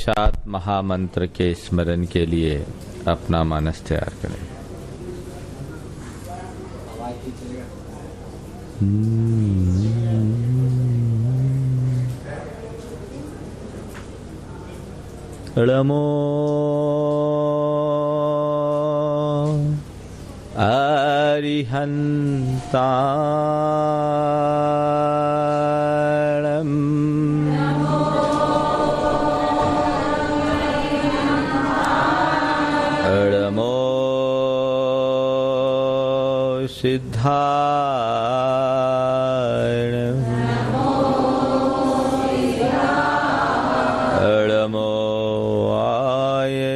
साक्षात महामंत्र के स्मरण के लिए अपना मानस तैयार करें। नमो अरिहन्ताणम् नमो सिद्धाणम् नमो आयर्याणम्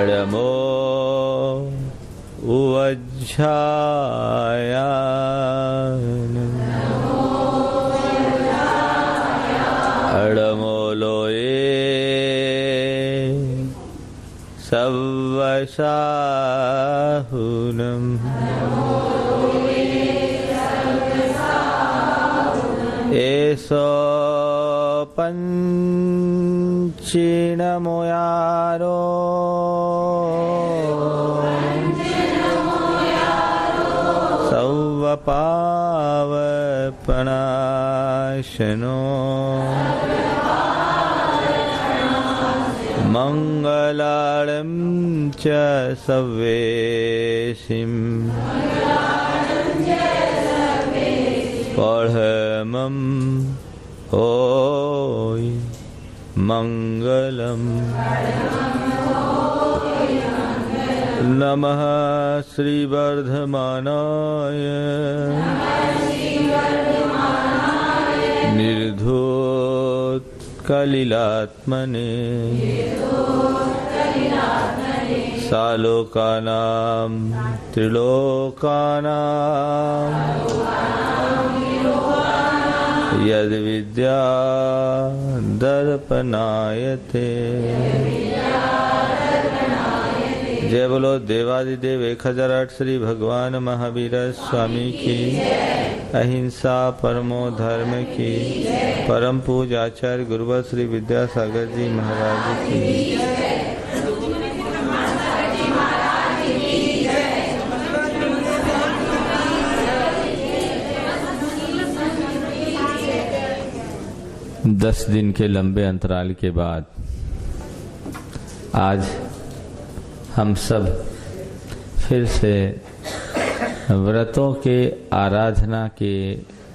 नमो उवज्झायाणम् नमो लोये सव्वसाहुनम् एसो पंचिनमोयारो सौवपावपनाशनो मंगलाळं च सव्वेसिम् पढ़मं होय मंगलम्। नमः श्रीवर्धमानाय निर्धूतकलिलात्मने सालोकानां त्रिलोकानां यद्विद्या दर्पणायते। जय बोलो देवादिदेव 1008 श्री भगवान महावीर स्वामी की, अहिंसा परमो धर्म की, परम पूज्य आचार्य गुरुवर श्री विद्यासागर जी महाराज की। 10 दिन के लंबे अंतराल के बाद आज हम सब फिर से व्रतों के आराधना के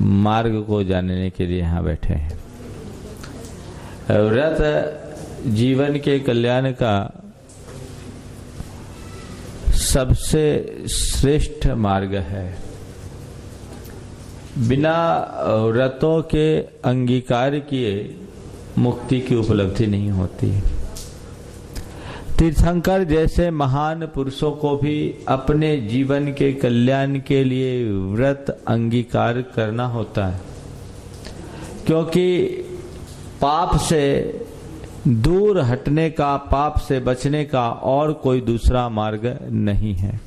मार्ग को जानने के लिए यहाँ बैठे हैं। व्रत जीवन के कल्याण का सबसे श्रेष्ठ मार्ग है। बिना व्रतों के अंगीकार किए मुक्ति की उपलब्धि नहीं होती। तीर्थंकर जैसे महान पुरुषों को भी अपने जीवन के कल्याण के लिए व्रत अंगीकार करना होता है, क्योंकि पाप से दूर हटने का, पाप से बचने का और कोई दूसरा मार्ग नहीं है।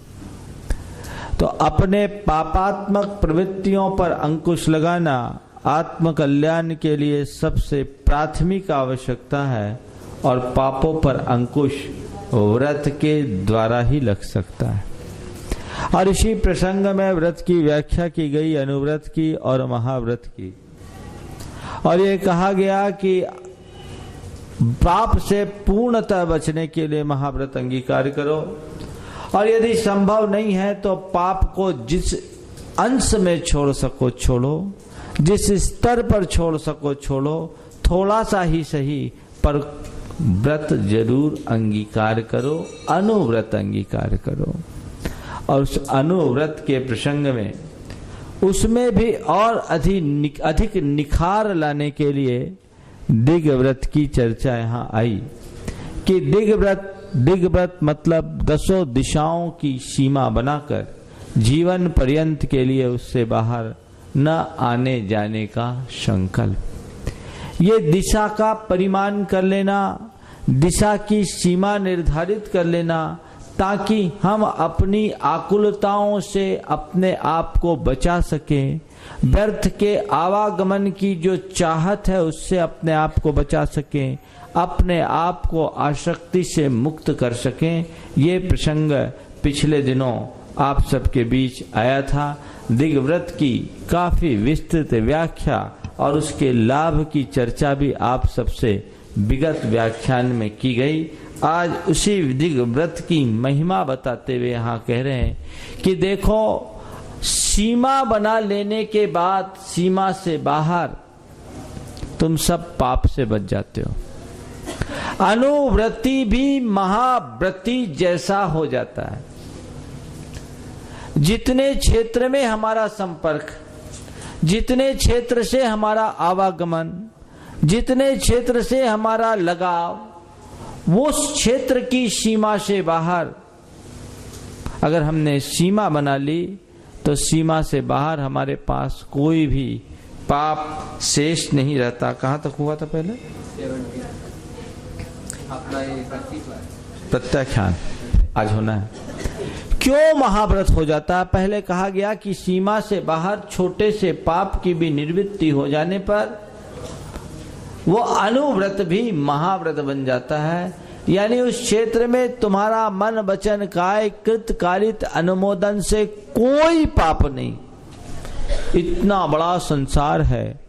तो अपने पापात्मक प्रवृत्तियों पर अंकुश लगाना आत्म कल्याण के लिए सबसे प्राथमिक आवश्यकता है, और पापों पर अंकुश व्रत के द्वारा ही लग सकता है। और इसी प्रसंग में व्रत की व्याख्या की गई, अनुव्रत की और महाव्रत की। और ये कहा गया कि पाप से पूर्णतः बचने के लिए महाव्रत अंगीकार करो, और यदि संभव नहीं है तो पाप को जिस अंश में छोड़ सको छोड़ो, जिस स्तर पर छोड़ सको छोड़ो, थोड़ा सा ही सही, पर व्रत जरूर अंगीकार करो, अनुव्रत अंगीकार करो। और उस अनुव्रत के प्रसंग में उसमें भी और अधिक निखार लाने के लिए दिग्व्रत की चर्चा यहाँ आई कि दिग्व्रत मतलब 10 दिशाओं की सीमा बनाकर जीवन पर्यंत के लिए उससे बाहर न आने जाने का संकल्प। ये दिशा का परिमाण कर लेना, दिशा की सीमा निर्धारित कर लेना, ताकि हम अपनी आकुलताओं से अपने आप को बचा सकें, व्यर्थ के आवागमन की जो चाहत है उससे अपने आप को बचा सकें, अपने आप को आसक्ति से मुक्त कर सकें। ये प्रसंग पिछले दिनों आप सबके बीच आया था। दिग्व्रत की काफी विस्तृत व्याख्या और उसके लाभ की चर्चा भी आप सबसे विगत व्याख्यान में की गई। आज उसी दिग्व्रत की महिमा बताते हुए यहाँ कह रहे हैं कि देखो, सीमा बना लेने के बाद सीमा से बाहर तुम सब पाप से बच जाते हो। अनुव्रति भी महाव्रति जैसा हो जाता है। जितने क्षेत्र में हमारा संपर्क, जितने क्षेत्र से हमारा आवागमन, जितने क्षेत्र से हमारा लगाव, वो क्षेत्र की सीमा से बाहर अगर हमने सीमा बना ली तो सीमा से बाहर हमारे पास कोई भी पाप शेष नहीं रहता। कहाँ तक हुआ था पहले? प्रत्याख्यान आज होना है। क्यों महाव्रत हो जाता है? पहले कहा गया कि सीमा से बाहर छोटे से पाप की भी निवृत्ति हो जाने पर वो अनुव्रत भी महाव्रत बन जाता है। यानी उस क्षेत्र में तुम्हारा मन वचन काय कृत कारित अनुमोदन से कोई पाप नहीं। इतना बड़ा संसार है,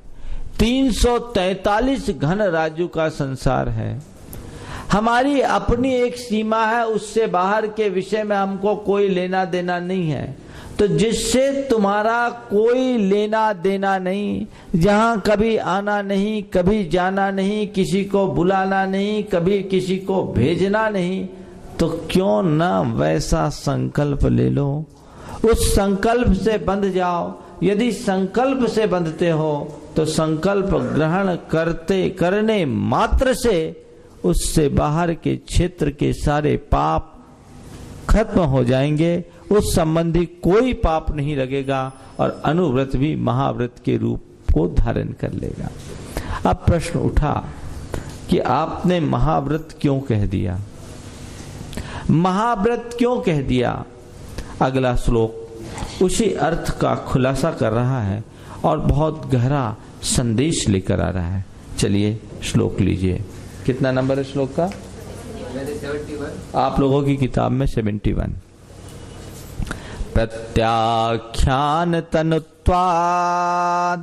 343 घन राज्यों का संसार है। हमारी अपनी एक सीमा है, उससे बाहर के विषय में हमको कोई लेना देना नहीं है। तो जिससे तुम्हारा कोई लेना देना नहीं, जहां कभी आना नहीं, कभी जाना नहीं, किसी को बुलाना नहीं, कभी किसी को भेजना नहीं, तो क्यों ना वैसा संकल्प ले लो, उस संकल्प से बंध जाओ। यदि संकल्प से बंधते हो तो संकल्प ग्रहण करने मात्र से उससे बाहर के क्षेत्र के सारे पाप खत्म हो जाएंगे, उस संबंधी कोई पाप नहीं लगेगा और अनुव्रत भी महाव्रत के रूप को धारण कर लेगा। अब प्रश्न उठा कि आपने महाव्रत क्यों कह दिया, महाव्रत क्यों कह दिया? अगला श्लोक उसी अर्थ का खुलासा कर रहा है और बहुत गहरा संदेश लेकर आ रहा है। चलिए श्लोक लीजिए। कितना नंबर है श्लोक का? 71। आप लोगों की किताब में 71। प्रत्याख्यान तनुत्वात्,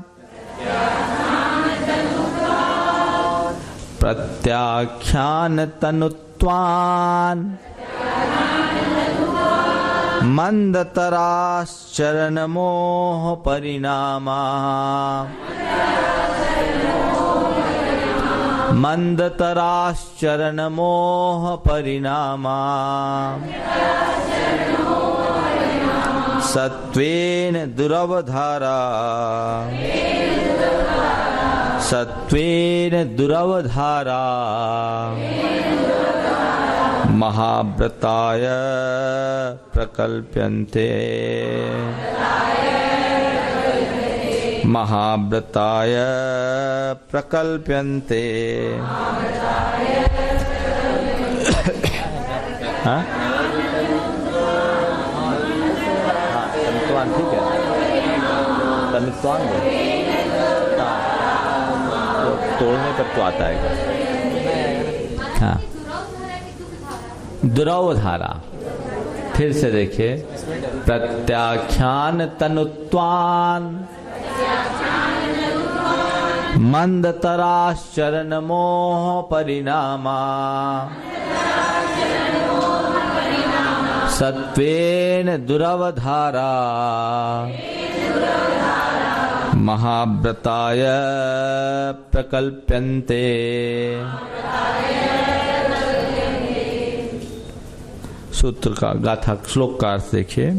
प्रत्याख्यान तनुत्वान् मंदतराश्चरण मोह परिणामा, मंदतराश्चरण मोह परिणामा, सत्वेन दुरवधारा, सत्वेन दुरवधारा, महाव्रताय प्रकल्प्यन्ते, महाव्रताय प्रकल्प्यन्ते। हाँ? तनुत्वान ठीक है, तनुत्वान तो तोड़ने पर तो आता है। हाँ, दुरवधारा। फिर से देखिए, प्रत्याख्यान तनुत्वान मंदतराश्चरण मोह परिणामा, सत्वेन दुरवधारा, महाव्रताय प्रकल्प्यन्ते। सूत्र का गाथा श्लोक का अर्थ देखिए।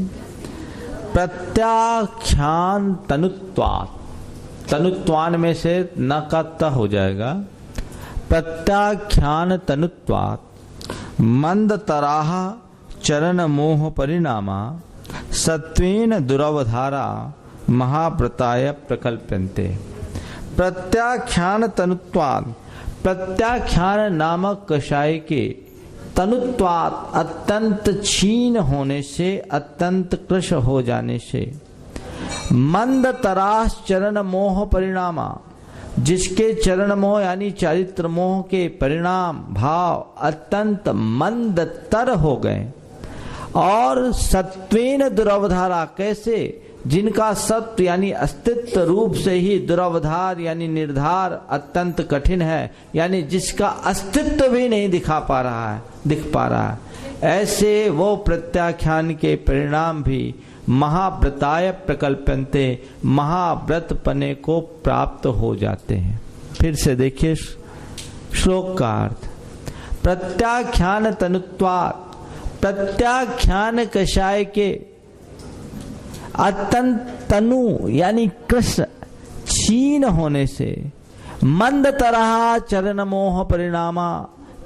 प्रत्याख्यान तनुत्वात्, तनुत्वान में से न का त हो जाएगा। प्रत्याख्यान तनुत्वात् मंदतराः चरण मोह परिणामा, सत्वेन दुरवधारा, महाव्रताय प्रकल्प्यन्ते। प्रत्याख्यान तनुत्वात्, प्रत्याख्यान नामक कषाय के तनुत्वात् अत्यंत क्षीण होने से, अत्यंत कृश हो जाने से, मंद तरास चरण मोह परिणामा, जिसके चरण मोह यानी चारित्र मोह के परिणाम भाव अत्यंत मंद तर हो गए, और सत्वेन दुरवधारा, कैसे, जिनका सत्व यानी अस्तित्व रूप से ही दुरवधार यानी निर्धार अत्यंत कठिन है, यानी जिसका अस्तित्व भी नहीं दिख पा रहा है, ऐसे वो प्रत्याख्यान के परिणाम भी महाव्रताय प्रकल्पन्ते, महाव्रत पने को प्राप्त हो जाते हैं। फिर से देखिए श्लोक का अर्थ, प्रत्याख्यान तनुत्वात्, प्रत्याख्यान कषाय के अत्यंत तनु यानी कृष्ण क्षीण होने से, मंद तरह चरण मोह परिणामा,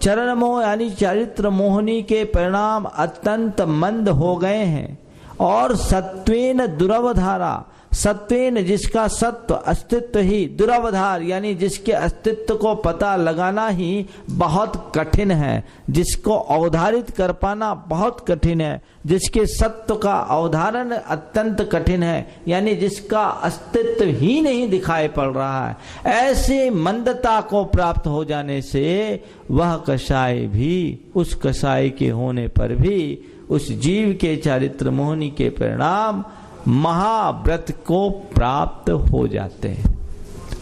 चरण मोह यानी चारित्र मोहनी के परिणाम अत्यंत मंद हो गए हैं, और सत्वेन दुरवधारा, सत्वेन जिसका सत्व अस्तित्व ही, दुरवधार यानी जिसके अस्तित्व को पता लगाना ही बहुत कठिन है, जिसको अवधारित कर पाना बहुत कठिन है, जिसके सत्व का अवधारण अत्यंत कठिन है, यानी जिसका अस्तित्व ही नहीं दिखाई पड़ रहा है, ऐसे मंदता को प्राप्त हो जाने से वह कषाय भी, उस कषाय के होने पर भी उस जीव के चारित्र मोहनी के परिणाम महाव्रत को प्राप्त हो जाते हैं।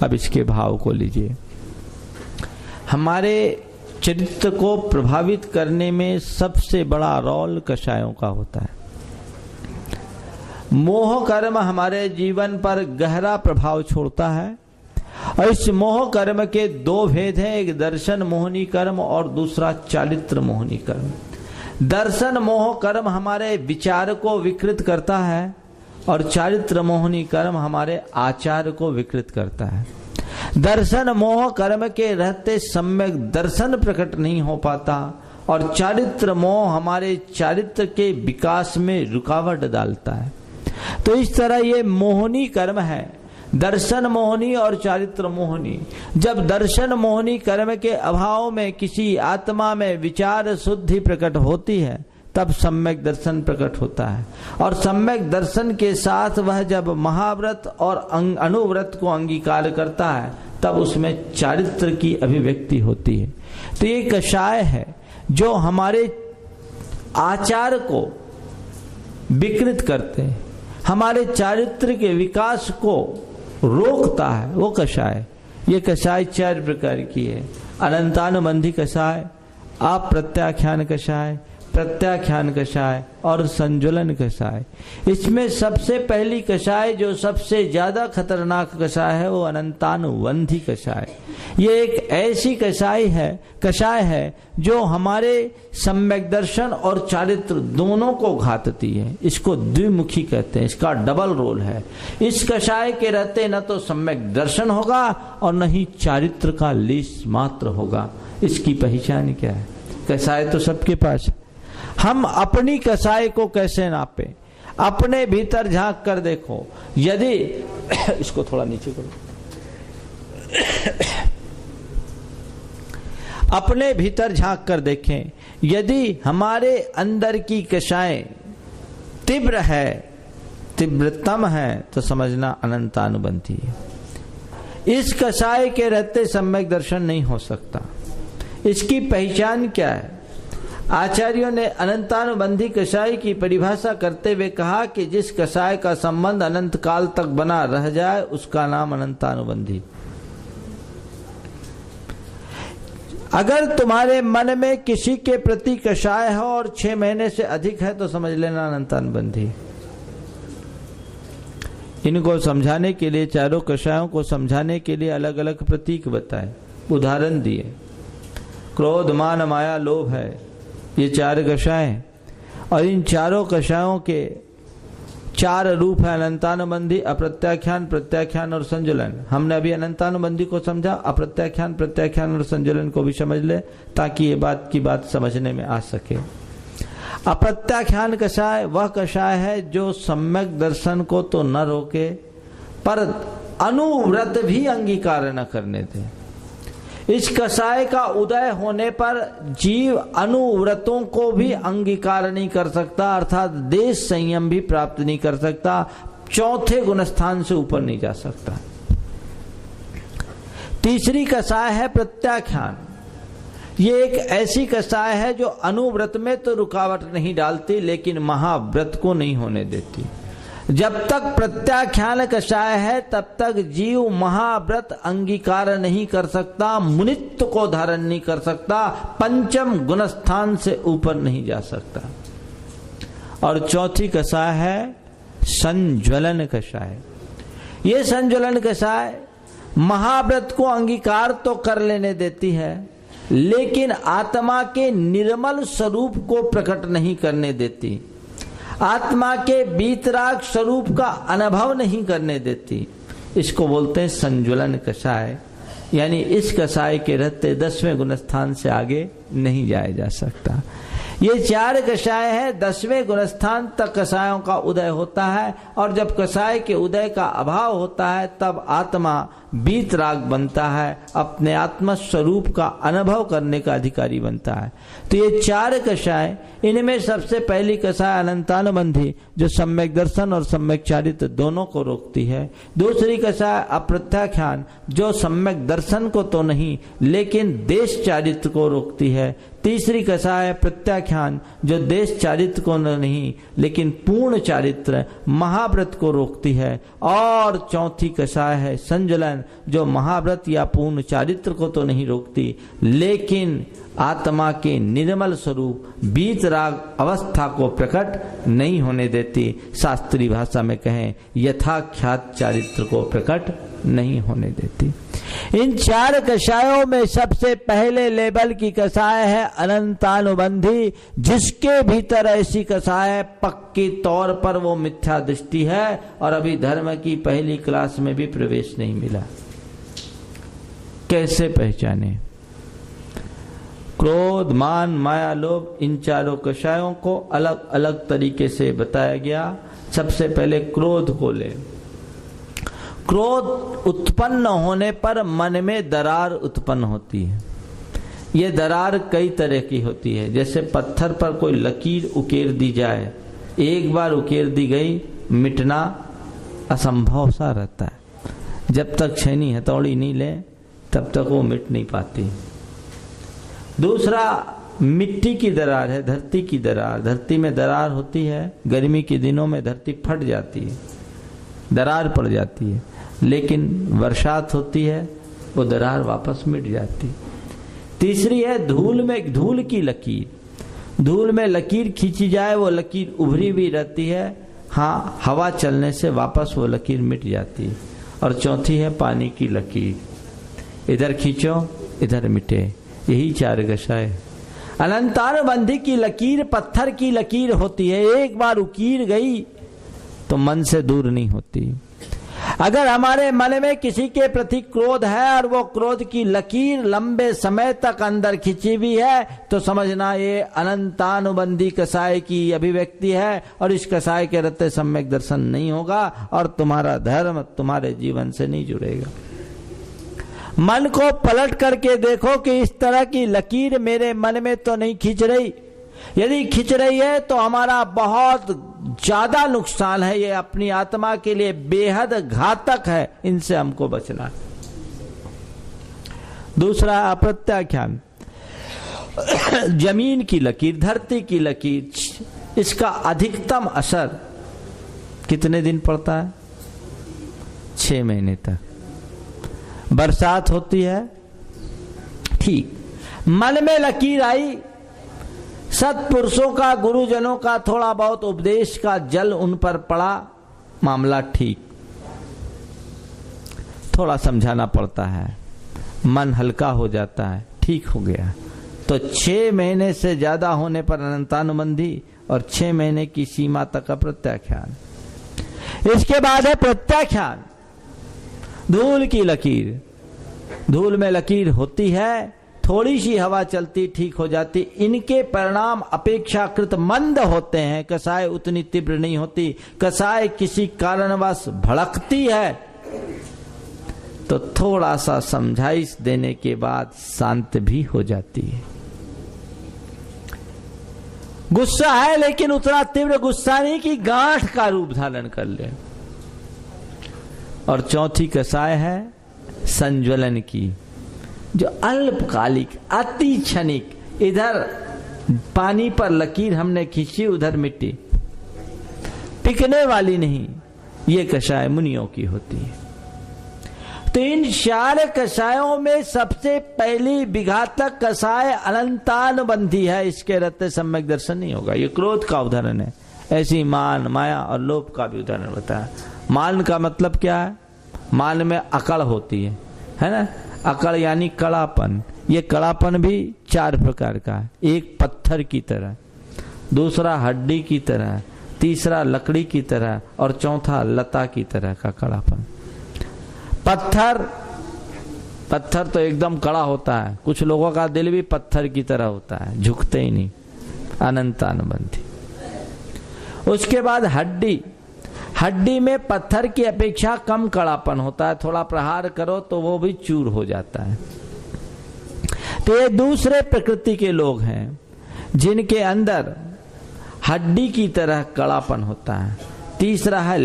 अब इसके भाव को लीजिए, हमारे चरित्र को प्रभावित करने में सबसे बड़ा रोल कषायों का होता है। मोह कर्म हमारे जीवन पर गहरा प्रभाव छोड़ता है, और इस मोह कर्म के दो भेद हैं, एक दर्शन मोहनी कर्म और दूसरा चारित्र मोहनी कर्म। दर्शन मोह कर्म हमारे विचार को विकृत करता है, और चारित्र मोहनी कर्म हमारे आचार को विकृत करता है। दर्शन मोह कर्म के रहते सम्यक दर्शन प्रकट नहीं हो पाता, और चारित्र मोह हमारे चारित्र के विकास में रुकावट डालता है। तो इस तरह ये मोहनी कर्म है, दर्शन मोहनी और चारित्र मोहनी। जब दर्शन मोहनी कर्म के अभाव में किसी आत्मा में विचार शुद्धि प्रकट होती है, तब सम्यक दर्शन प्रकट होता है, और सम्यक दर्शन के साथ वह जब महाव्रत और अनुव्रत को अंगीकार करता है, तब उसमें चारित्र की अभिव्यक्ति होती है। तो ये कषाय है जो हमारे आचार को विकृत करते हैं, हमारे चारित्र के विकास को रोकता है, वो कषाय। ये कषाय 4 प्रकार की है, अनंतानुबंधी कषाय, अप्रत्याख्यान कषाय, प्रत्याख्यान कषाय और संजुलन कषाय। इसमें सबसे पहली कषाय जो सबसे ज्यादा खतरनाक कषाय है वो अनंतानुबंधी कषाय। ये एक ऐसी कषाय है जो हमारे सम्यक दर्शन और चारित्र दोनों को घातती है। इसको द्विमुखी कहते हैं, इसका डबल रोल है। इस कषाय के रहते न तो सम्यक दर्शन होगा और न ही चारित्र का लेश मात्र होगा। इसकी पहचान क्या है? कषाय तो सबके पास है। हम अपनी कषाय को कैसे नापें? अपने भीतर झांक कर देखो। यदि इसको थोड़ा नीचे करो, अपने भीतर झांक कर देखें, यदि हमारे अंदर की कषाय तीव्र है, तीव्रतम है, तो समझना अनंतानुबंधी है। इस कषाय के रहते सम्यक दर्शन नहीं हो सकता। इसकी पहचान क्या है? आचार्यों ने अनंतानुबंधी कषाय की परिभाषा करते हुए कहा कि जिस कषाय का संबंध अनंत काल तक बना रह जाए उसका नाम अनंतानुबंधी। अगर तुम्हारे मन में किसी के प्रति कषाय हो और 6 महीने से अधिक है तो समझ लेना अनंतानुबंधी। इनको समझाने के लिए, चारों कषायों को समझाने के लिए अलग अलग प्रतीक बताए, उदाहरण दिए। क्रोध, मान, माया, लोभ है, ये 4 कषाय हैं, और इन चारों कषायों के 4 रूप है, अनंतानुबंधी, अप्रत्याख्यान, प्रत्याख्यान और संजुलन। हमने अभी अनंतानुबंधी को समझा, अप्रत्याख्यान, प्रत्याख्यान और संजुलन को भी समझ ले ताकि ये बात की बात समझने में आ सके। अप्रत्याख्यान कषाय वह कषाय है जो सम्यक दर्शन को तो न रोके पर अनुव्रत भी अंगीकार न करने दे। इस कषाय का उदय होने पर जीव अनुव्रतों को भी अंगीकार नहीं कर सकता, अर्थात देश संयम भी प्राप्त नहीं कर सकता, चौथे गुणस्थान से ऊपर नहीं जा सकता। तीसरी कषाय है प्रत्याख्यान। ये एक ऐसी कषाय है जो अनुव्रत में तो रुकावट नहीं डालती, लेकिन महाव्रत को नहीं होने देती। जब तक प्रत्याख्यान कषाय है तब तक जीव महाव्रत अंगीकार नहीं कर सकता, मुनित्व को धारण नहीं कर सकता, पंचम गुणस्थान से ऊपर नहीं जा सकता। और चौथी कषाय है संज्वलन कषाय। ये संज्वलन कषाय महाव्रत को अंगीकार तो कर लेने देती है, लेकिन आत्मा के निर्मल स्वरूप को प्रकट नहीं करने देती, आत्मा के बीतराग स्वरूप का अनुभव नहीं करने देती। इसको बोलते हैं संज्वलन कषाय। यानी इस कषाय के रहते 10वें गुणस्थान से आगे नहीं जाया जा सकता। ये 4 कषाय है, 10वें गुणस्थान तक कषायों का उदय होता है, और जब कषाय के उदय का अभाव होता है तब आत्मा बीतराग बनता है, अपने आत्म स्वरूप का अनुभव करने का अधिकारी बनता है। तो ये 4 कषाय, इनमें सबसे पहली कषाय अनंतानुबंधी जो सम्यक दर्शन और सम्यक चारित्र दोनों को रोकती है। दूसरी कषाय अप्रत्याख्यान जो सम्यक दर्शन को तो नहीं लेकिन देश चारित्र को रोकती है। तीसरी कषाय प्रत्याख्यान जो देश चारित्र को नहीं लेकिन पूर्ण चारित्र महाव्रत को रोकती है। और चौथी कषाय है संज्वलन जो महाव्रत या पूर्ण चारित्र को तो नहीं रोकती लेकिन आत्मा के निर्मल स्वरूप बीतराग अवस्था को प्रकट नहीं होने देती। शास्त्रीय भाषा में कहें यथाख्यात चारित्र को प्रकट नहीं होने देती। इन 4 कषायों में सबसे पहले लेवल की कषाय है अनंतानुबंधी, जिसके भीतर ऐसी कषाय पक्की तौर पर वो मिथ्या दृष्टि है और अभी धर्म की पहली क्लास में भी प्रवेश नहीं मिला। कैसे पहचाने? क्रोध, मान, माया, लोभ, इन 4 कषायों को अलग अलग तरीके से बताया गया। सबसे पहले क्रोध को ले। क्रोध उत्पन्न होने पर मन में दरार उत्पन्न होती है। ये दरार कई तरह की होती है। जैसे पत्थर पर कोई लकीर उकेर दी जाए, एक बार उकेर दी गई मिटना असंभव सा रहता है। जब तक छेनी हथौड़ी नहीं ले तब तक वो मिट नहीं पाती। दूसरा मिट्टी की दरार है, धरती की दरार। धरती में दरार होती है, गर्मी के दिनों में धरती फट जाती है, दरार पड़ जाती है, लेकिन बरसात होती है वो दरार वापस मिट जाती। तीसरी है धूल में, धूल की लकीर। धूल में लकीर खींची जाए वो लकीर उभरी भी रहती है, हाँ हवा चलने से वापस वो लकीर मिट जाती है। और चौथी है पानी की लकीर, इधर खींचो इधर मिटे। यही 4 कषाय। अनंतानुबंधी की लकीर पत्थर की लकीर होती है, एक बार उकीर गई तो मन से दूर नहीं होती। अगर हमारे मन में किसी के प्रति क्रोध है और वो क्रोध की लकीर लंबे समय तक अंदर खिंची हुई है तो समझना ये अनंतानुबंधी कषाय की अभिव्यक्ति है और इस कषाय के रहते सम्यक दर्शन नहीं होगा और तुम्हारा धर्म तुम्हारे जीवन से नहीं जुड़ेगा। मन को पलट करके देखो कि इस तरह की लकीर मेरे मन में तो नहीं खींच रही। यदि खिंच रही है तो हमारा बहुत ज्यादा नुकसान है, ये अपनी आत्मा के लिए बेहद घातक है, इनसे हमको बचना है। दूसरा अप्रत्याख्यान, जमीन की लकीर, धरती की लकीर, इसका अधिकतम असर कितने दिन पड़ता है? 6 महीने तक। बरसात होती है, ठीक, मन में लकीर आई, सत्पुरुषों का गुरुजनों का थोड़ा बहुत उपदेश का जल उन पर पड़ा, मामला ठीक, थोड़ा समझाना पड़ता है, मन हल्का हो जाता है, ठीक हो गया। तो 6 महीने से ज्यादा होने पर अनंतानुबंधी और 6 महीने की सीमा तक का प्रत्याख्यान। इसके बाद है प्रत्याख्यान, धूल की लकीर। धूल में लकीर होती है, थोड़ी सी हवा चलती ठीक हो जाती। इनके परिणाम अपेक्षाकृत मंद होते हैं, कषाय उतनी तीव्र नहीं होती। कषाय किसी कारणवश भड़कती है तो थोड़ा सा समझाइश देने के बाद शांत भी हो जाती है। गुस्सा है लेकिन उतना तीव्र गुस्सा नहीं कि गांठ का रूप धारण कर ले। और चौथी कसाय है संज्वलन की, जो अल्पकालिक अति क्षणिक, इधर पानी पर लकीर हमने खींची उधर मिट्टी, टिकने वाली नहीं। ये कषाय मुनियों की होती है। तो इन 4 कषायों में सबसे पहली विघातक कषाय अनंतानुबंधी है। इसके रहते सम्यक दर्शन नहीं होगा। ये क्रोध का उदाहरण है। ऐसी मान, माया और लोभ का भी उदाहरण बताया। मान का मतलब क्या है? मान में अकड़ होती है ना? अकड़ यानी कड़ापन। ये कड़ापन भी 4 प्रकार का है। एक पत्थर की तरह, दूसरा हड्डी की तरह, तीसरा लकड़ी की तरह और चौथा लता की तरह का कड़ापन। पत्थर तो एकदम कड़ा होता है। कुछ लोगों का दिल भी पत्थर की तरह होता है, झुकते ही नहीं, अनंतानुबंधी। उसके बाद हड्डी में पत्थर की अपेक्षा कम कड़ापन होता है। थोड़ा प्रहार करो तो वो भी चूर हो जाता है। तो ये दूसरे प्रकृति के लोग हैं जिनके अंदर हड्डी की तरह कड़ापन होता है। तीसरा है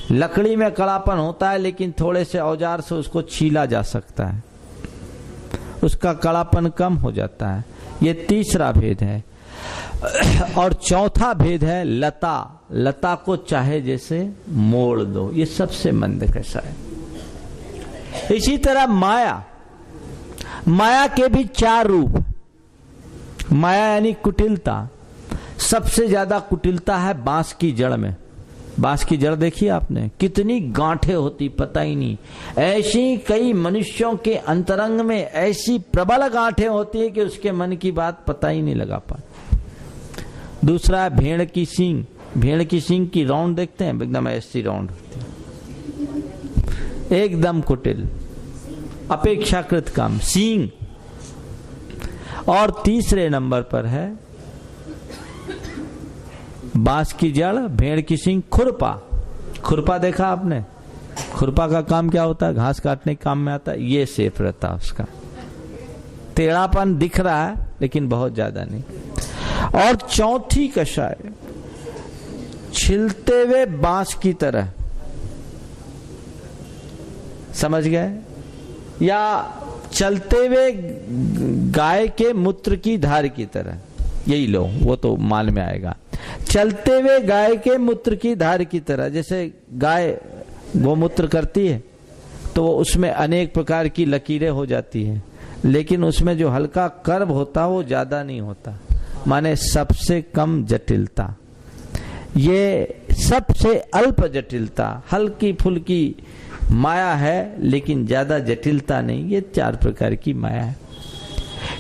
लकड़ी में कड़ापन होता है लेकिन थोड़े से औजार से उसको छीला जा सकता है, उसका कड़ापन कम हो जाता है। ये तीसरा भेद है। और चौथा भेद है लता को चाहे जैसे मोड़ दो। ये सबसे मंद कषाय है। इसी तरह माया के भी 4 रूप। माया यानी कुटिलता। सबसे ज्यादा कुटिलता है बांस की जड़ में। बांस की जड़ देखी आपने? कितनी गांठें होती पता ही नहीं। ऐसी कई मनुष्यों के अंतरंग में ऐसी प्रबल गांठें होती है कि उसके मन की बात पता ही नहीं लगा पाए। दूसरा है भेड़ की सींग। भेड़ की सींग की राउंड देखते हैं, एकदम ऐसी राउंड होती है, एकदम कुटिल, अपेक्षाकृत कम सींग। और तीसरे नंबर पर है बांस की जड़, भेड़ की सींग, खुरपा देखा आपने? खुरपा का काम क्या होता है? घास काटने के काम में आता है। ये सेफ रहता है उसका। टेढ़ापन दिख रहा है लेकिन बहुत ज्यादा नहीं। और चौथी कषाय छिलते हुए बांस की तरह, समझ गए? या चलते हुए गाय के मूत्र की धार की तरह। यही लो, वो तो मान में आएगा। चलते हुए गाय के मूत्र की धार की तरह। जैसे गाय गोमूत्र करती है तो उसमें अनेक प्रकार की लकीरें हो जाती हैं, लेकिन उसमें जो हल्का कर्व होता वो ज्यादा नहीं होता, माने सबसे कम जटिलता। ये सबसे अल्प जटिलता, हल्की फुल्की माया है लेकिन ज्यादा जटिलता नहीं। ये 4 प्रकार की माया है।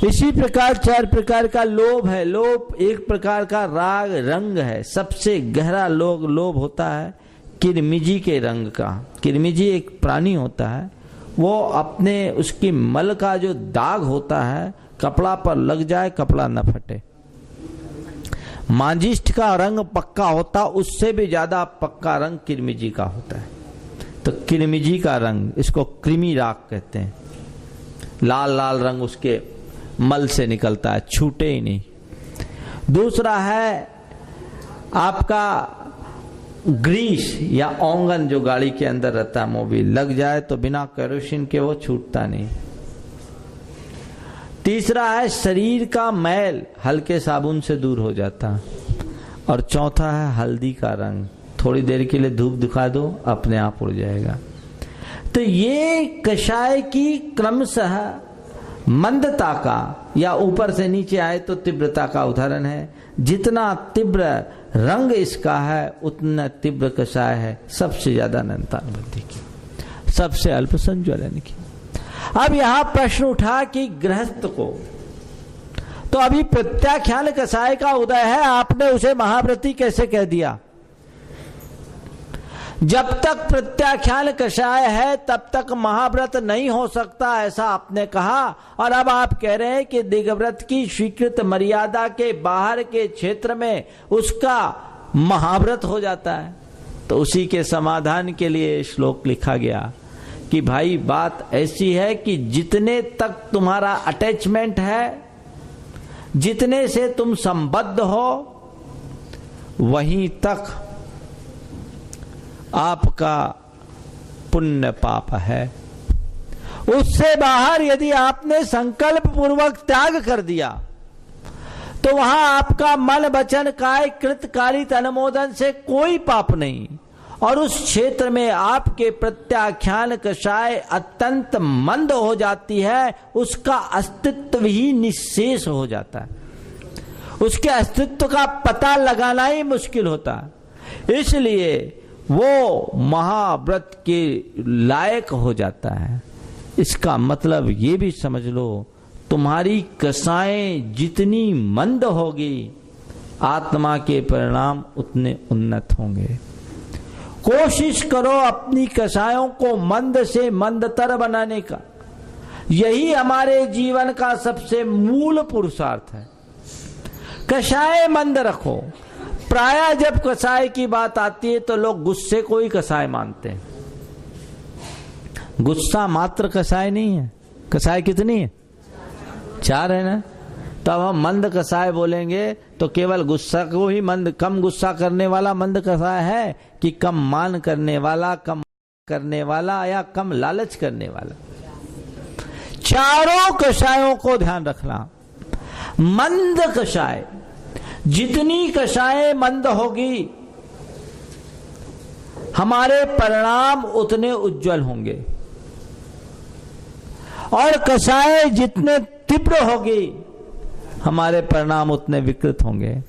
इसी प्रकार 4 प्रकार का लोभ है। लोभ एक प्रकार का राग रंग है। सबसे गहरा लोभ होता है किरमिजी के रंग का। किरमिजी एक प्राणी होता है, वो अपने उसकी मल का जो दाग होता है कपड़ा पर लग जाए, कपड़ा न फटे। मांजिष्ठ का रंग पक्का होता, उससे भी ज्यादा पक्का रंग किरमिजी का होता है। तो किरमिजी का रंग, इसको कृमि राग कहते हैं। लाल लाल रंग उसके मल से निकलता है, छूटे ही नहीं। दूसरा है आपका ग्रीस या ओंगन, जो गाड़ी के अंदर रहता है, मोबिल लग जाए तो बिना केरोसिन के वो छूटता नहीं। तीसरा है शरीर का मैल, हल्के साबुन से दूर हो जाता। और चौथा है हल्दी का रंग, थोड़ी देर के लिए धूप दिखा दो अपने आप उड़ जाएगा। तो ये कषाय की क्रमशः मंदता का या ऊपर से नीचे आए तो तीव्रता का उदाहरण है। जितना तीव्र रंग इसका है उतना तीव्र कषाय है। सबसे ज्यादा अनंतानुबंधी की, सबसे अल्प संज्वलन की। अब यहां प्रश्न उठा कि गृहस्थ को, तो अभी प्रत्याख्यान कषाय का उदय है, आपने उसे महाव्रती कैसे कह दिया? जब तक प्रत्याख्यान कषाय है तब तक महाव्रत नहीं हो सकता, ऐसा आपने कहा। और अब आप कह रहे हैं कि दिग्व्रत की स्वीकृत मर्यादा के बाहर के क्षेत्र में उसका महाव्रत हो जाता है। तो उसी के समाधान के लिए श्लोक लिखा गया कि भाई बात ऐसी है कि जितने तक तुम्हारा अटैचमेंट है, जितने से तुम संबद्ध हो, वहीं तक आपका पुण्य पाप है। उससे बाहर यदि आपने संकल्प पूर्वक त्याग कर दिया तो वहां आपका मन वचन काय कृत कारित अनुमोदन से कोई पाप नहीं, और उस क्षेत्र में आपके प्रत्याख्यान कषाय अत्यंत मंद हो जाती है, उसका अस्तित्व ही निःशेष हो जाता है, उसके अस्तित्व का पता लगाना ही मुश्किल होता है। इसलिए वो महाव्रत के लायक हो जाता है। इसका मतलब ये भी समझ लो, तुम्हारी कसाएं जितनी मंद होगी, आत्मा के परिणाम उतने उन्नत होंगे। कोशिश करो अपनी कसायों को मंद से मंदतर बनाने का। यही हमारे जीवन का सबसे मूल पुरुषार्थ है। कसाय मंद रखो। प्रायः जब कसाय की बात आती है तो लोग गुस्से को ही कसाय मानते हैं। गुस्सा मात्र कसाय नहीं है। कसाय कितनी है? 4 है ना। तब हम मंद कसाय बोलेंगे तो केवल गुस्सा को ही मंद, कम गुस्सा करने वाला मंद कसाय है कि कम मान करने वाला, कम करने वाला, या कम लालच करने वाला? चारों कषायों को ध्यान रखना। मंद कषाय, जितनी कषाय मंद होगी हमारे परिणाम उतने उज्जवल होंगे, और कषाय जितने तीव्र होगी हमारे परिणाम उतने विकृत होंगे।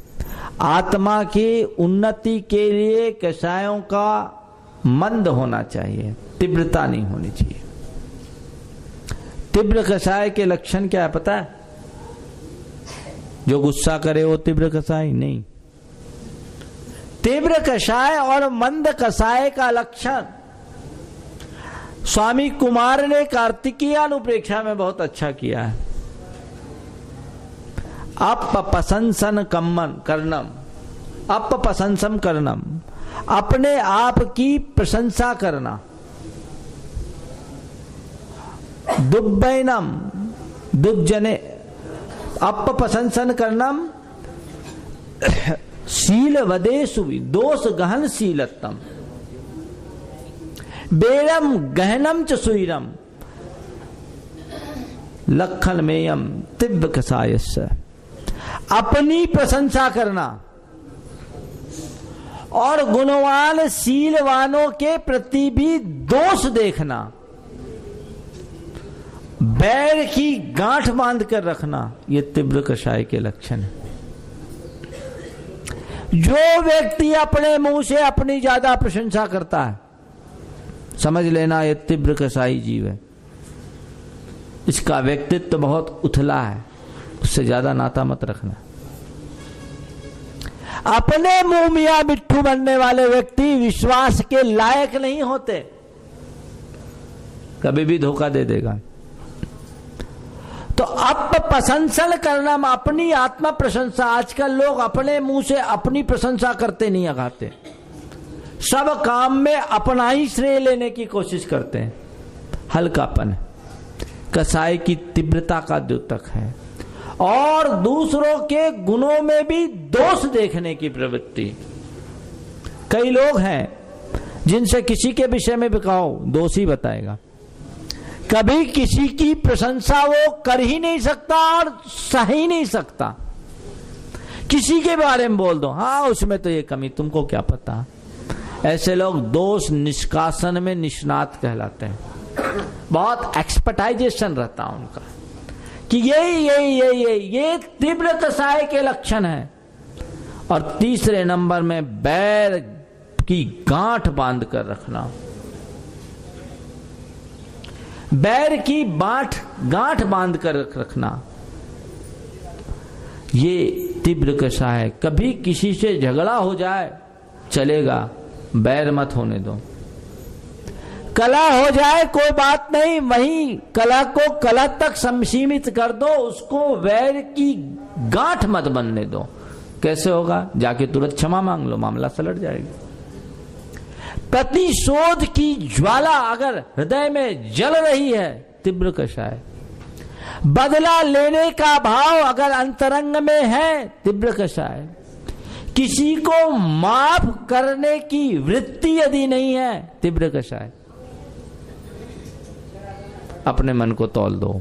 आत्मा की उन्नति के लिए कषायों का मंद होना चाहिए, तीव्रता नहीं होनी चाहिए। तीव्र कषाय के लक्षण क्या है पता है? जो गुस्सा करे वो तीव्र कषाय नहीं। तीव्र कषाय और मंद कषाय का लक्षण स्वामी कुमार ने कार्तिकीय अनुप्रेक्षा में बहुत अच्छा किया है। अपप्रशंसन कर्णम, अपप्रशंसम कर्णम, अपने आप की प्रशंसा करना। दुब्बैनम, दुब्जने, अपप्रशंसन कर्णम, शील वदेशु दोष गहन शीलत्तम, बेरम गहनम च सुईरम, लखन मेयम तीव्र कषायस्य। अपनी प्रशंसा करना और गुणवान शीलवानों के प्रति भी दोष देखना, बैर की गांठ बांध कर रखना, ये तीव्र कषाय के लक्षण है। जो व्यक्ति अपने मुंह से अपनी ज्यादा प्रशंसा करता है, समझ लेना ये तीव्र कषाई जीव है। इसका व्यक्तित्व बहुत उथला है, उससे ज्यादा नाता मत रखना। अपने मुंह मियां मिट्ठू बनने वाले व्यक्ति विश्वास के लायक नहीं होते, कभी भी धोखा दे देगा। तो अपप्रशंसन करना, अपनी आत्मा प्रशंसा। आजकल लोग अपने मुंह से अपनी प्रशंसा करते नहीं आगाते, सब काम में अपना ही श्रेय लेने की कोशिश करते हैं। हल्कापन कसाय की तीव्रता का द्योतक है, और दूसरों के गुणों में भी दोष देखने की प्रवृत्ति। कई लोग हैं जिनसे किसी के विषय में भी कहो दोष ही बताएगा, कभी किसी की प्रशंसा वो कर ही नहीं सकता और सह ही नहीं सकता। किसी के बारे में बोल दो, हाँ उसमें तो ये कमी, तुमको क्या पता। ऐसे लोग दोष निष्कासन में निष्णात कहलाते हैं। बहुत एक्सपर्टाइजेशन रहता है उनका कि ये तीव्र कषाय के लक्षण है। और तीसरे नंबर में बैर की गांठ बांध कर रखना। बैर की गांठ बांध कर रखना, ये तीव्र कषाय। कभी किसी से झगड़ा हो जाए चलेगा, बैर मत होने दो। कला हो जाए कोई बात नहीं, वहीं कला को कला तक सीमित कर दो, उसको वैर की गांठ मत बनने दो। कैसे होगा? जाके तुरंत क्षमा मांग लो, मामला सलट जाएगा। प्रतिशोध की ज्वाला अगर हृदय में जल रही है, तीव्र कषाय। बदला लेने का भाव अगर अंतरंग में है, तीव्र कषाय। किसी को माफ करने की वृत्ति यदि नहीं है, तीव्र कषाय। अपने मन को तौल दो,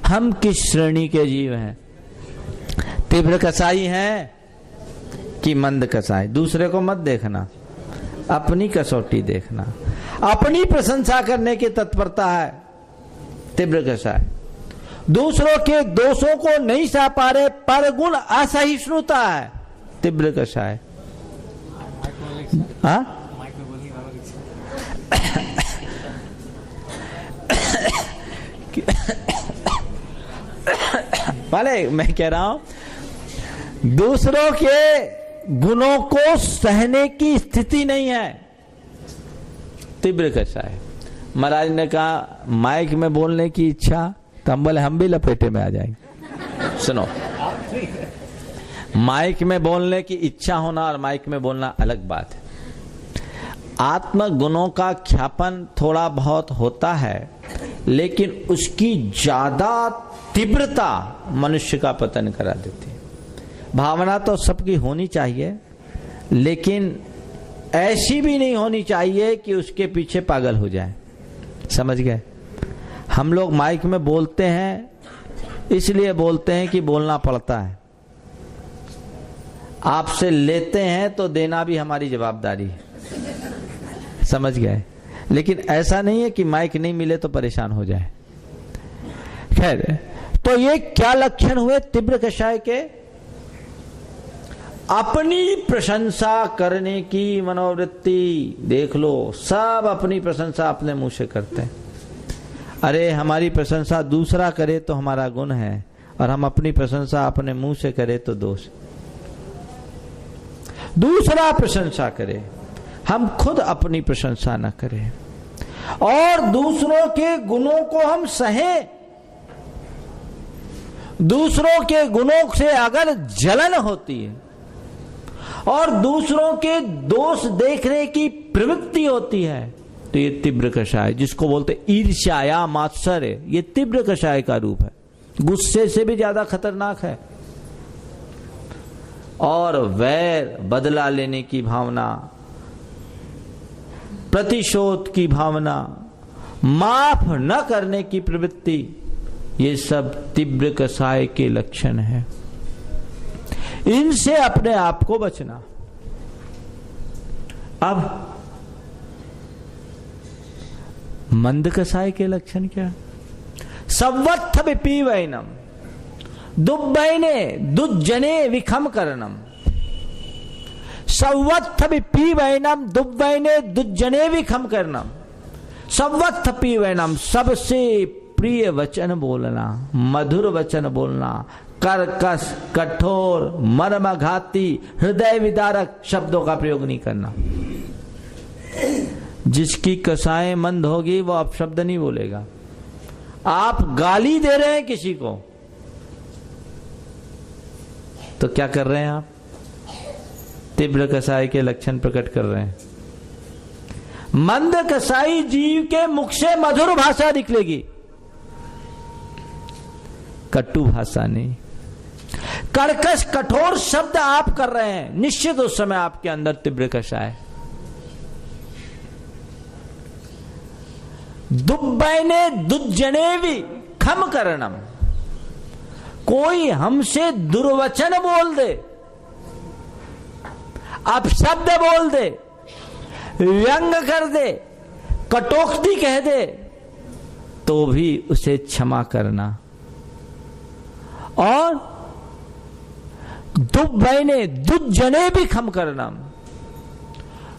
हम किस श्रेणी के जीव हैं? तीव्र कसाई हैं कि मंद कसाई? दूसरे को मत देखना, अपनी कसौटी देखना। अपनी प्रशंसा करने की तत्परता है, तीव्र कसाई। दूसरों के दोषों को नहीं सह पा रहे, परगुण असहिष्णुता है, तीव्र कसाई। हाँ, भले मैं कह रहा हूं दूसरों के गुणों को सहने की स्थिति नहीं है, तीव्र कषाय। महाराज ने कहा माइक में बोलने की इच्छा, तो हम बोले हम भी लपेटे में आ जाएंगे। सुनो, माइक में बोलने की इच्छा होना और माइक में बोलना अलग बात है। आत्म गुणों का ख्यापन थोड़ा बहुत होता है, लेकिन उसकी ज्यादा तीव्रता मनुष्य का पतन करा देती है। भावना तो सबकी होनी चाहिए, लेकिन ऐसी भी नहीं होनी चाहिए कि उसके पीछे पागल हो जाए। समझ गए? हम लोग माइक में बोलते हैं, इसलिए बोलते हैं कि बोलना पड़ता है। आपसे लेते हैं तो देना भी हमारी जवाबदारी है। समझ गए? लेकिन ऐसा नहीं है कि माइक नहीं मिले तो परेशान हो जाए। खैर, तो ये क्या लक्षण हुए तीव्र कषाय के? अपनी प्रशंसा करने की मनोवृत्ति देख लो, सब अपनी प्रशंसा अपने मुंह से करते हैं। अरे हमारी प्रशंसा दूसरा करे तो हमारा गुण है, और हम अपनी प्रशंसा अपने मुंह से करे तो दोष। दूसरा प्रशंसा करे, हम खुद अपनी प्रशंसा न करें, और दूसरों के गुणों को हम सहें। दूसरों के गुणों से अगर जलन होती है और दूसरों के दोष देखने की प्रवृत्ति होती है, तो ये तीव्र कषाय, जिसको बोलते ईर्ष्या या मात्सर्य, ये तीव्र कषाय का रूप है। गुस्से से भी ज्यादा खतरनाक है। और वैर, बदला लेने की भावना, प्रतिशोध की भावना, माफ न करने की प्रवृत्ति, ये सब तीव्र कषाय के लक्षण हैं। इनसे अपने आप को बचना। अब मंद कषाय के लक्षण क्या? सवत्थ विपीवैनम दुब्बैने दुज्जने विखम करणम। सवत्थ विपीवैनम दुब्बैने दुज्जने विखम करणम। सवत्थ पीवैनम, सबसे प्रिय वचन बोलना, मधुर वचन बोलना, कर्कश, कठोर, मर्मघाती, हृदय विदारक शब्दों का प्रयोग नहीं करना। जिसकी कषाय मंद होगी वो आप शब्द नहीं बोलेगा। आप गाली दे रहे हैं किसी को, तो क्या कर रहे हैं आप? तीव्र कषाय के लक्षण प्रकट कर रहे हैं। मंद कषाई जीव के मुख से मधुर भाषा निकलेगी, कटु भाषा नहीं। कर्कश, कठोर शब्द आप कर रहे हैं, निश्चित उस समय आपके अंदर तीव्र कषाय। दुब्बैने दुज्जनेवी खम करणम। कोई हमसे दुर्वचन बोल दे, अपशब्द बोल दे, व्यंग कर दे, कटोक्ति कह दे, तो भी उसे क्षमा करना। और दुब्बैने दुज्जने भी खम करना,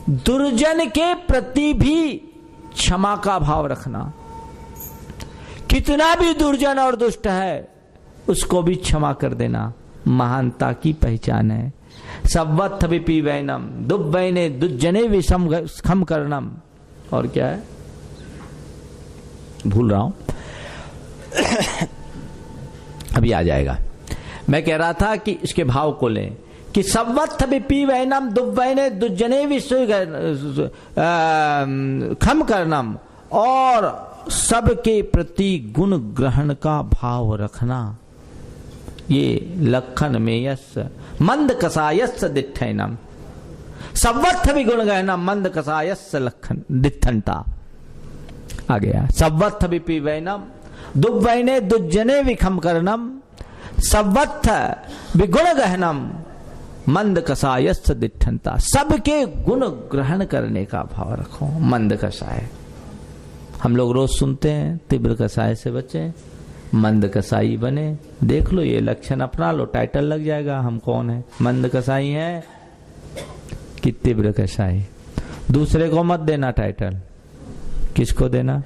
दुर्जन के प्रति भी क्षमा का भाव रखना। कितना भी दुर्जन और दुष्ट है उसको भी क्षमा कर देना, महानता की पहचान है। सवत्थ विपीवैनम दुब्बैने दुज्जने विषम खम करनम। और क्या है, भूल रहा हूं, अभी आ जाएगा। मैं कह रहा था कि इसके भाव को लें कि सवत्थ विपीवैनम दुर्वैने दुर्जने विश्व खम करनम, और सबके प्रति गुण ग्रहण का भाव रखना। ये लक्षण में यस मंद कसायस दिठैनम, सवत्थ भी गुण गहना मंद कसायस लक्षण दिठनता आ गया। सवत्थ विपीवैनम दुर्वैने दुर्जने विखम करनम, सवत्थ विगुण गहनम मंद कसायस दिठनता। सबके गुण ग्रहण करने का भाव रखो। मंद कसाय हम लोग रोज सुनते हैं, तीव्र कसाय से बचे, मंद कसाई बने। देख लो, ये लक्षण अपना लो, टाइटल लग जाएगा हम कौन है, मंद कसाई है कि तीव्र कसाई। दूसरे को मत देना टाइटल, किसको देना,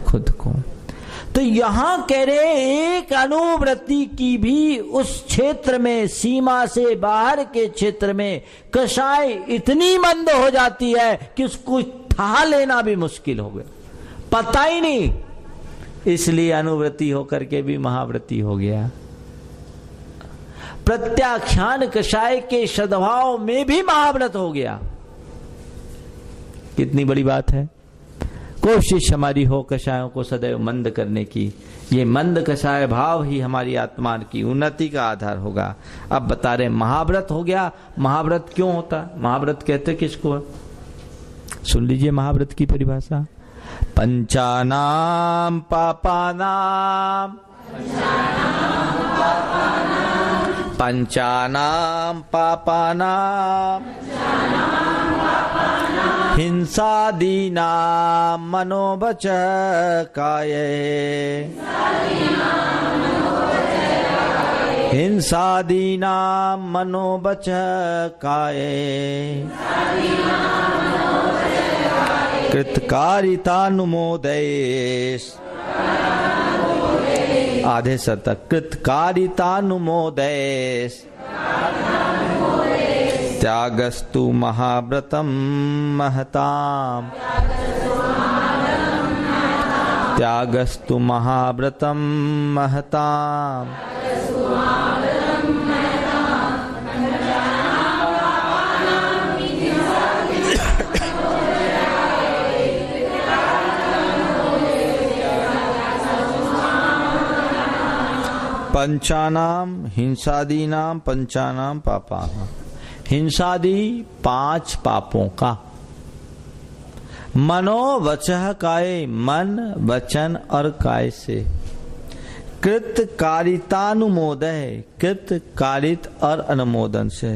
खुद को। तो यहां कह रहे एक अनुवृत्ति की भी उस क्षेत्र में, सीमा से बाहर के क्षेत्र में कषाय इतनी मंद हो जाती है कि उसको ठा लेना भी मुश्किल हो गया, पता ही नहीं। इसलिए अनुवृत्ति होकर के भी महावृत्ति हो गया। प्रत्याख्यान कषाय के सद्भाव में भी महाव्रत हो गया। कितनी बड़ी बात है। कोशिश हमारी हो कषायों को सदैव मंद करने की। ये मंद कषाय भाव ही हमारी आत्मा की उन्नति का आधार होगा। अब बता रहे महाव्रत हो गया। महाव्रत क्यों होता है, महाव्रत कहते किसको, सुन लीजिए महाव्रत की परिभाषा। पंचानाम पापानाम, पंचानाम पापानाम हिंसादीनाम मनोवच काये, हिंसादीनाम मनोवच काये, कृतकारितानुमोदेश, आधे शतक, कृतकारितानुमोदेश, त्यागस्तु महाव्रतम महताम, त्यागस्तु महाव्रतम महताम। पंचानाम हिंसादीनाम पंचानाम पापानाम, हिंसादी 5 पापों का, मनो वचः काय, मन वचन और काय से, कृत कारितानुमोदय, कृत कारित और अनुमोदन से,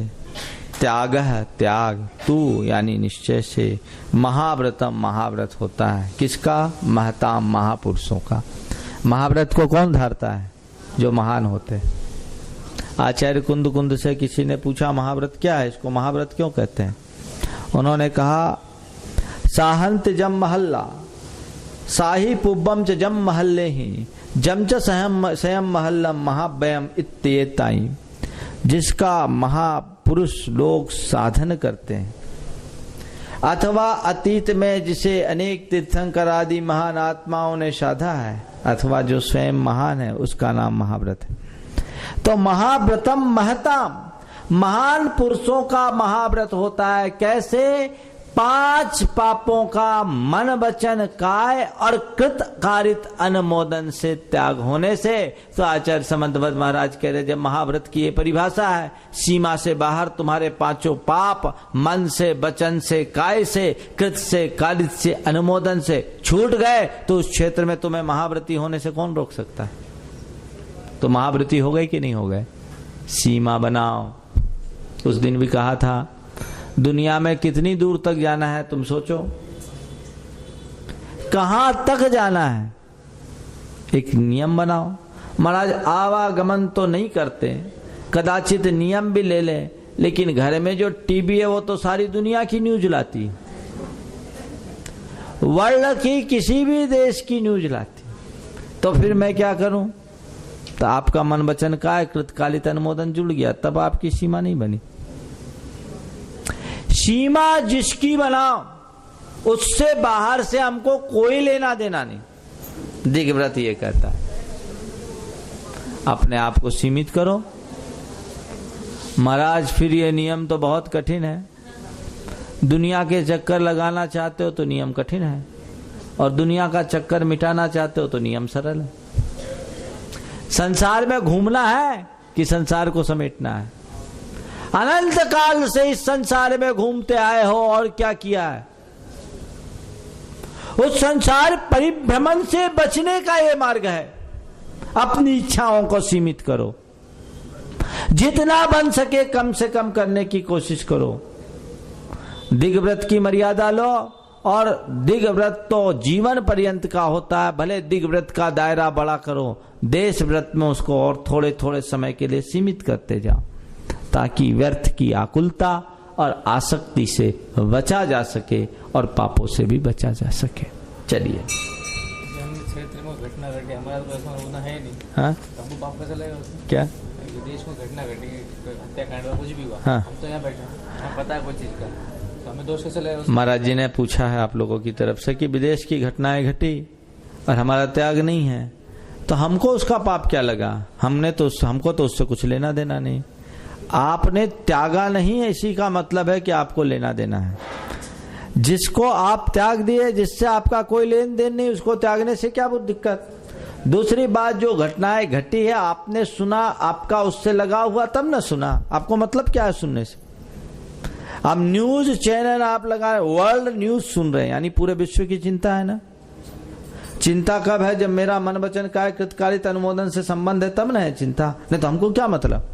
त्याग त्याग, तू यानी निश्चय से, महाव्रतम महाव्रत होता है किसका, महताम महापुरुषों का। महाव्रत को कौन धारता है, जो महान होते। आचार्य कुंद कुंद से किसी ने पूछा महाव्रत क्या है, इसको महाव्रत क्यों कहते हैं। उन्होंने कहा साहंत जम महल्ला साही पुब्बम च जम महल्ले ही जम च स्वयं महल्लम महाव्ययम इत्येताई। जिसका महापुरुष लोग साधन करते हैं अथवा अतीत में जिसे अनेक तीर्थंकर आदि महान आत्माओं ने साधा है, अथवा जो स्वयं महान है, उसका नाम महाव्रत है। तो महाव्रतम महताम, महान पुरुषों का महाव्रत होता है। कैसे, 5 पापों का मन वचन काय और कृत कारित अनुमोदन से त्याग होने से। तो आचार्य समंतवत महाराज कह रहे जब महाव्रत की ये परिभाषा है, सीमा से बाहर तुम्हारे 5 पाप मन से वचन से काय से कृत से कारित से अनुमोदन से छूट गए, तो उस क्षेत्र में तुम्हें महाव्रती होने से कौन रोक सकता है। तो महाव्रती हो गए कि नहीं हो गए। सीमा बनाओ। उस दिन भी कहा था दुनिया में कितनी दूर तक जाना है, तुम सोचो कहां तक जाना है। एक नियम बनाओ। महाराज आवागमन तो नहीं करते, कदाचित नियम भी ले लें, लेकिन घर में जो टीवी है वो तो सारी दुनिया की न्यूज लाती, वर्ल्ड की किसी भी देश की न्यूज लाती। तो फिर मैं क्या करूं। तो आपका मन वचन का है, कृतकालित अनुमोदन जुड़ गया, तब आपकी सीमा नहीं बनी। सीमा जिसकी बनाओ, उससे बाहर से हमको कोई लेना देना नहीं। दिग्व्रत ये कहता है अपने आप को सीमित करो, महाराज फिर ये नियम तो बहुत कठिन है। दुनिया के चक्कर लगाना चाहते हो तो नियम कठिन है, और दुनिया का चक्कर मिटाना चाहते हो तो नियम सरल है। संसार में घूमना है कि संसार को समेटना है? अनंत काल से इस संसार में घूमते आए हो और क्या किया है? उस संसार परिभ्रमण से बचने का ये मार्ग है। अपनी इच्छाओं को सीमित करो, जितना बन सके कम से कम करने की कोशिश करो। दिग्व्रत की मर्यादा लो, और दिग्व्रत तो जीवन पर्यंत का होता है। भले दिग्व्रत का दायरा बड़ा करो, देश व्रत में उसको और थोड़े थोड़े समय के लिए सीमित करते जाओ, ताकि व्यर्थ की आकुलता और आसक्ति से बचा जा सके और पापों से भी बचा जा सके। चलिए, क्षेत्र में घटना घटी, हमारा तो ऐसा होना है नहीं। हाँ, हमको पाप कैसा लगेगा? क्या विदेश में घटना घटी, हत्याकांड हुआ, कुछ भी हुआ, हाँ, हम तो यहाँ बैठे हैं, हमें पता है कोई चीज का, तो हमें दोष कैसे लगेगा? महाराज जी ने पूछा है आप लोगों की तरफ से कि विदेश की घटनाएं घटी और हमारा त्याग नहीं है, तो हमको उसका पाप क्या लगा? हमको तो उससे कुछ लेना देना नहीं। आपने त्यागा नहीं है, इसी का मतलब है कि आपको लेना देना है। जिसको आप त्याग दिए, जिससे आपका कोई लेन देन नहीं, उसको त्यागने से क्या दिक्कत? दूसरी बात, जो घटनाएं घटी है आपने सुना, आपका उससे लगा हुआ तब ना सुना। आपको मतलब क्या है सुनने से? अब न्यूज चैनल आप लगा रहे, वर्ल्ड न्यूज सुन रहे हैं, यानी पूरे विश्व की चिंता है ना। चिंता कब है? जब मेरा मन वचन काय कृतकालित अनुमोदन से संबंध है, तब ना है चिंता। नहीं तो हमको क्या मतलब?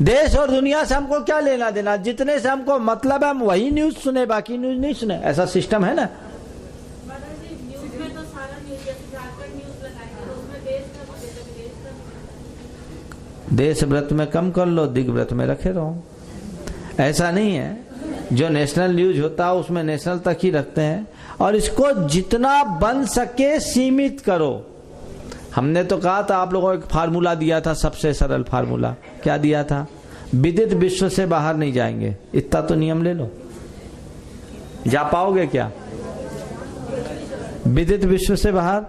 देश और दुनिया से हमको क्या लेना देना? जितने से हमको मतलब है हम वही न्यूज सुने, बाकी न्यूज नहीं सुने। ऐसा सिस्टम है ना। देश व्रत में कम कर लो, दिग व्रत में रखे रहो। ऐसा नहीं है, जो नेशनल न्यूज होता है उसमें नेशनल तक ही रखते हैं, और इसको जितना बन सके सीमित करो। हमने तो कहा था, आप लोगों को एक फार्मूला दिया था, सबसे सरल फार्मूला। क्या दिया था? विदित विश्व से बाहर नहीं जाएंगे, इतना तो नियम ले लो। जा पाओगे क्या विदित विश्व से बाहर?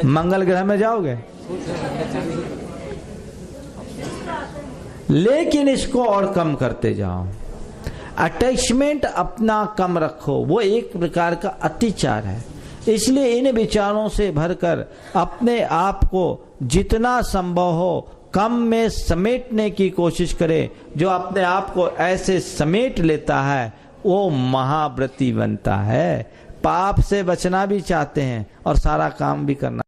मंगल ग्रह में जाओगे? लेकिन इसको और कम करते जाओ। अटैचमेंट अपना कम रखो, वो एक प्रकार का अतिचार है। इसलिए इन विचारों से भरकर अपने आप को जितना संभव हो कम में समेटने की कोशिश करें। जो अपने आप को ऐसे समेट लेता है वो महाव्रती बनता है। पाप से बचना भी चाहते हैं और सारा काम भी करना